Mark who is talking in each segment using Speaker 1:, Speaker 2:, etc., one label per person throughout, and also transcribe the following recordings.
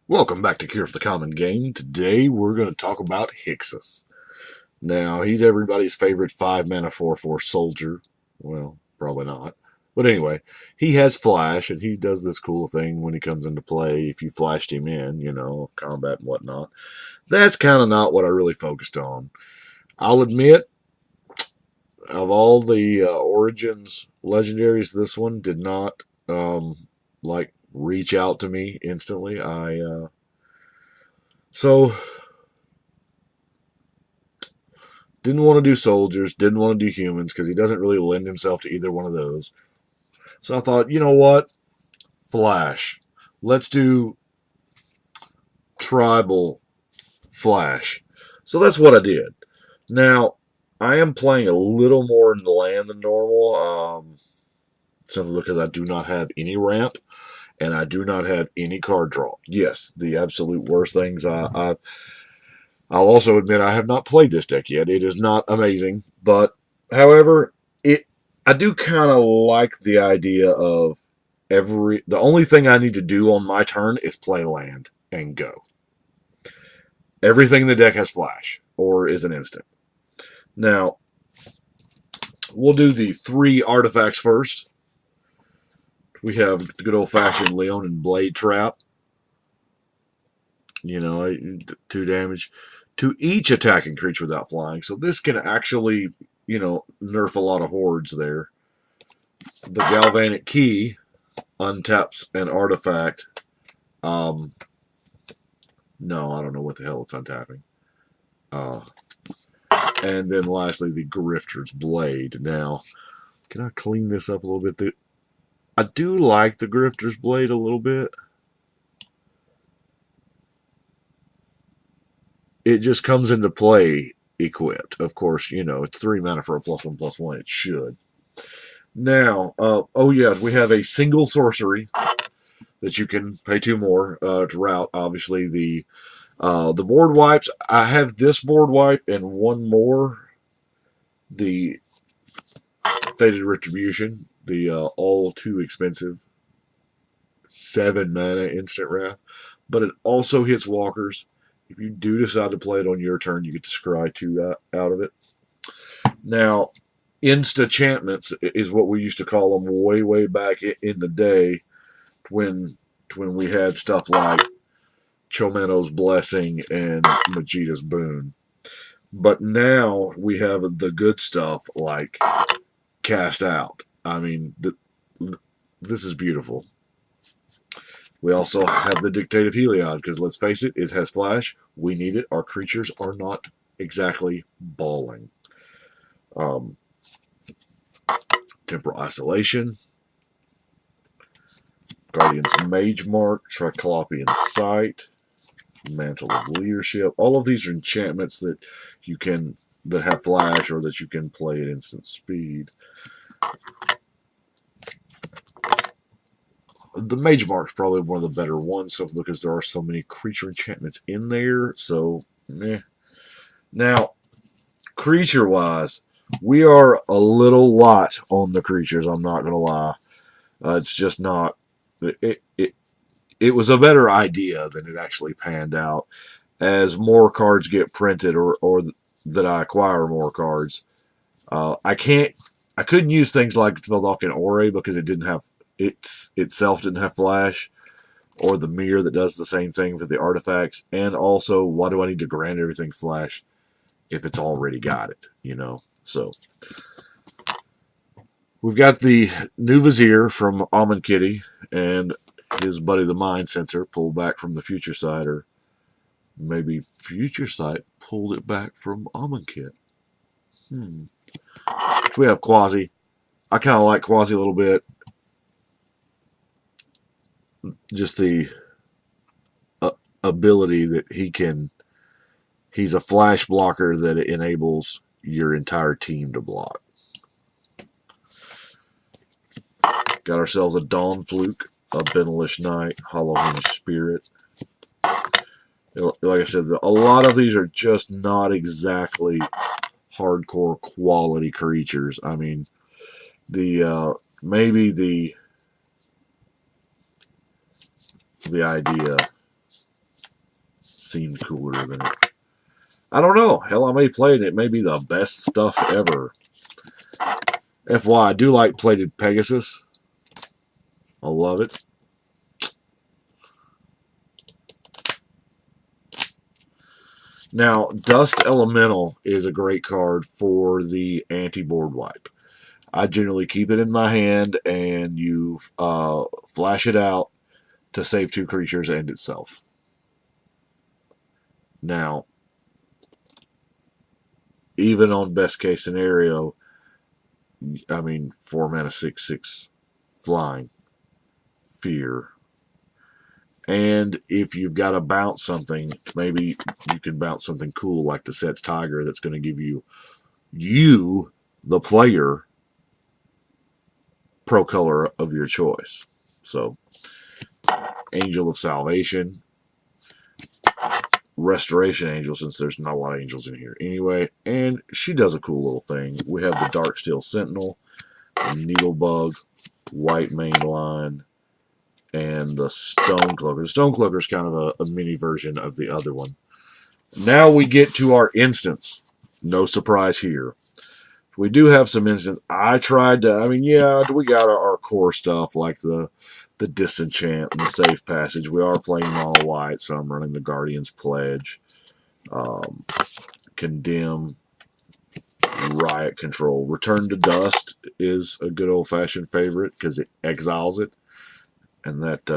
Speaker 1: Welcome back to Cure for the Common Game. Today we're going to talk about Hixus. Now, he's everybody's favorite 5 mana 4/4 soldier. Well, probably not. But anyway, he has flash, and he does this cool thing when he comes into play. If you flashed him in, combat and whatnot. That's kind of not what I really focused on. I'll admit, of all the Origins legendaries, this one did not, reach out to me instantly. So didn't want to do soldiers, didn't want to do humans because he doesn't really lend himself to either one of those. So I thought, you know what? Flash. Let's do tribal flash. So that's what I did. Now, I am playing a little more in the land than normal, simply because I do not have any ramp and I do not have any card draw. Yes, the absolute worst things. I'll also admit I have not played this deck yet. It is not amazing, but however, I do kind of like the idea of the only thing I need to do on my turn is play land and go. Everything in the deck has flash or is an instant. Now, we'll do the 3 artifacts first. We have the good old-fashioned Leonin Blade Trap. 2 damage to each attacking creature without flying. So this can actually, nerf a lot of hordes there. The Galvanic Key untaps an artifact. No, I don't know what the hell it's untapping. And then lastly, the Grifter's Blade. Now, can I clean this up a little bit? I do like the Grifter's Blade a little bit. It just comes into play equipped. Of course, it's 3 mana for a +1/+1. It should. Now, we have a single sorcery that you can pay 2 more to route. Obviously, the board wipes. I have this board wipe and one more. The Fated Retribution, the all too expensive 7 mana instant wrath, but it also hits walkers. If you do decide to play it on your turn, you get to scry 2 out of it. Now, enchantments is what we used to call them way back in the day when we had stuff like Chomeno's Blessing and Majita's Boon. But now we have the good stuff like Cast Out. I mean, this is beautiful. We also have the Dictate of Heliod, because let's face it, it has flash. We need it. Our creatures are not exactly balling. Temporal Isolation, Guardian's Mage Mark, Triclopian Sight, Mantle of Leadership. All of these are enchantments that have flash or that you can play at instant speed. The Mage Mark is probably one of the better ones, so because there are so many creature enchantments in there. So, Now, creature-wise, we are a little light on the creatures. I'm not gonna lie. It's just not. It was a better idea than it actually panned out. As more cards get printed, or that I acquire more cards, I couldn't use things like Tveldalkin Ore because itself didn't have flash, or the mirror that does the same thing for the artifacts. And also, why do I need to grant everything flash if it's already got it? So we've got the new Vizier from Almond Kitty and his buddy the Mind Sensor pulled back from the Future Sight, or maybe Future Sight pulled it back from Almond Kit. We have Quasi. I kind of like Quasi a little bit. Just the ability that he's a flash blocker that enables your entire team to block. Got ourselves a Dawn Fluke, a Benelish Knight, Hollowhenge Spirit. Like I said, a lot of these are just not exactly hardcore quality creatures. I mean, maybe the idea seemed cooler than it. I don't know. Hell, I may play it. It may be the best stuff ever. FY, I do like plated Pegasus. I love it. Now, Dust Elemental is a great card for the anti-board wipe. I generally keep it in my hand, and you flash it out to save 2 creatures and itself. Now, even on best case scenario, I mean, 4 mana, 6/6 flying, fear. And if you've got to bounce something, maybe you can bounce something cool like the Set's Tiger that's going to give you, the player, pro color of your choice. So, Angel of Salvation, Restoration Angel, since there's not a lot of angels in here anyway, and she does a cool little thing. We have the Darksteel Sentinel, Needlebug, White Mainline, and the Stonecloaker. The Stonecloaker is kind of a mini version of the other one. Now we get to our instants. No surprise here. We do have some instants. I tried to, I mean, yeah, we got our core stuff like the Disenchant and the Safe Passage. We are playing all white, so I'm running the Guardian's Pledge. Condemn, Riot Control. Return to Dust is a good old-fashioned favorite because it exiles it. And that,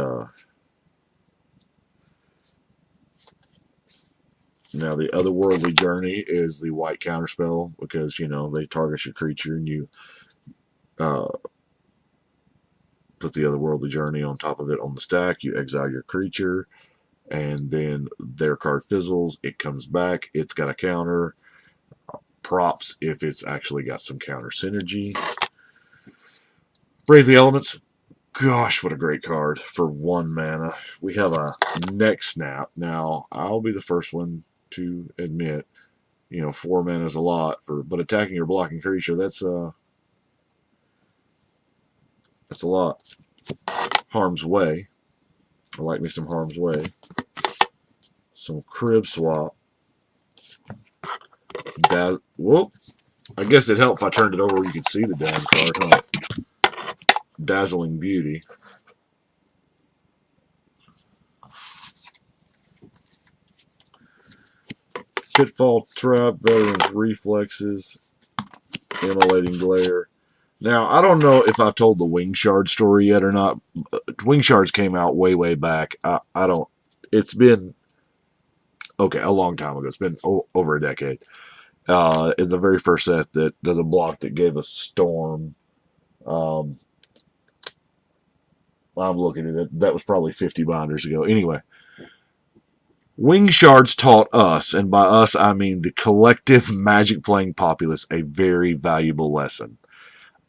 Speaker 1: now the Otherworldly Journey is the white counterspell because, they target your creature and you put the Otherworldly Journey on top of it on the stack. You exile your creature, and then their card fizzles. It comes back. It's got a counter. Props if it's actually got some counter synergy. Brave the Elements. Gosh, what a great card for 1 mana. We have a Neck Snap. Now, I'll be the first one to admit, 4 mana is a lot but attacking your blocking creature, that's a lot. Harm's Way. I like me some Harm's Way. Some Crib Swap. Whoop. I guess it helped if I turned it over where you could see the damn card, huh? Dazzling Beauty. Pitfall Trap, Veteran's Reflexes, Immolating Glare. Now, I don't know if I've told the Wing Shard story yet or not. Wing Shards came out way, way back. It's been, a long time ago. It's been over a decade. In the very first set that there's a block that gave us Storm. I'm looking at it. That was probably 50 binders ago. Anyway, Wing Shards taught us, and by us I mean the collective Magic playing populace, a very valuable lesson.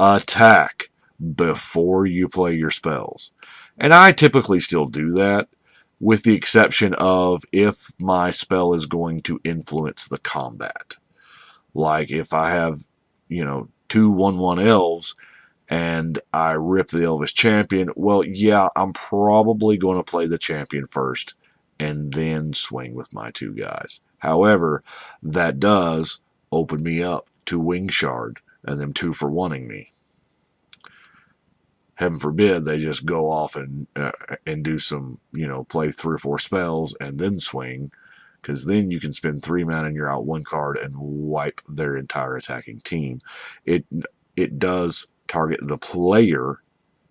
Speaker 1: Attack before you play your spells. And I typically still do that, with the exception of if my spell is going to influence the combat. Like if I have, 2 1/1 elves and I rip the Elvish Champion, well, yeah, I'm probably going to play the champion first and then swing with my 2 guys. However, that does open me up to Wing Shard and them 2-for-1ing me. Heaven forbid they just go off and do some, play 3 or 4 spells and then swing, because then you can spend 3 mana and you're out 1 card and wipe their entire attacking team. It does target the player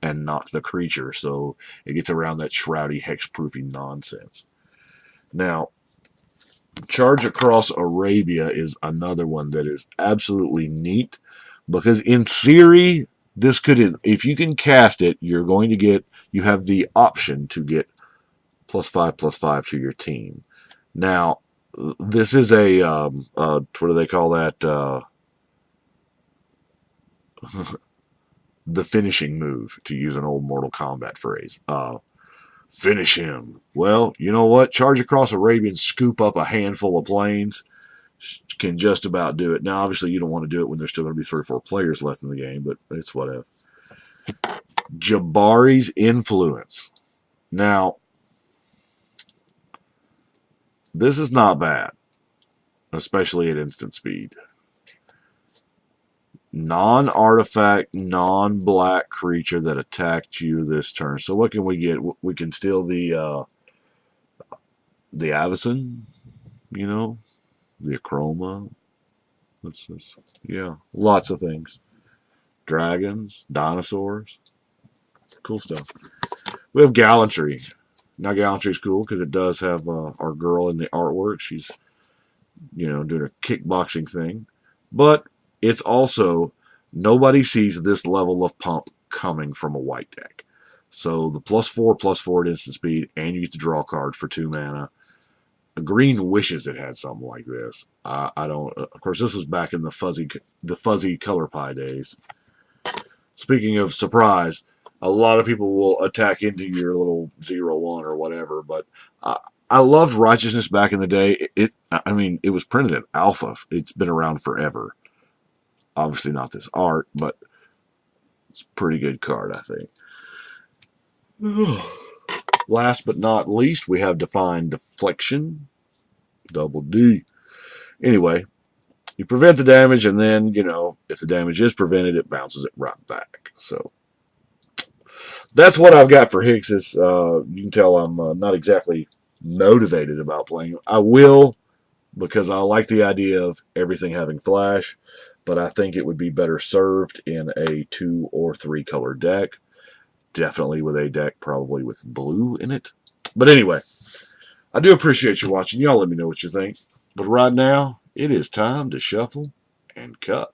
Speaker 1: and not the creature, so it gets around that shroudy hexproofing nonsense. Now, Charge Across Arabia is another one that is absolutely neat, because in theory, this could, if you can cast it, you have the option to get +5/+5 to your team. Now, this is what do they call that? The finishing move, to use an old Mortal Kombat phrase. Finish him. Well, you know what? Charge Across Arabia and scoop up a handful of planes. Can just about do it. Now, obviously, you don't want to do it when there's still going to be 3 or 4 players left in the game, but it's whatever. Jabari's Influence. Now, This is not bad, especially at instant speed. Non-artifact, non-black creature that attacked you this turn. So what can we get? We can steal the Avacyn, you know, the Acroma. What's this? Yeah, lots of things. Dragons, dinosaurs, cool stuff. We have Gallantry. Now Gallantry is cool because it does have our girl in the artwork. She's, doing a kickboxing thing. But it's also, nobody sees this level of pump coming from a white deck. So the +4/+4 at instant speed, and you get to draw a card for 2 mana. Green wishes it had something like this. I don't. Of course, this was back in the fuzzy color pie days. Speaking of surprise, a lot of people will attack into your little 0/1 or whatever, but I loved Righteousness back in the day. I mean, it was printed in alpha. It's been around forever. Obviously not this art, but it's a pretty good card, I think. Last but not least, we have Defined Deflection. Double D. Anyway, you prevent the damage, and then, if the damage is prevented, it bounces it right back. So that's what I've got for Hixus. You can tell I'm not exactly motivated about playing. I will, because I like the idea of everything having flash, but I think it would be better served in a 2 or 3 color deck. Definitely with a deck probably with blue in it. But anyway, I do appreciate you watching. Y'all let me know what you think. But right now, it is time to shuffle and cut.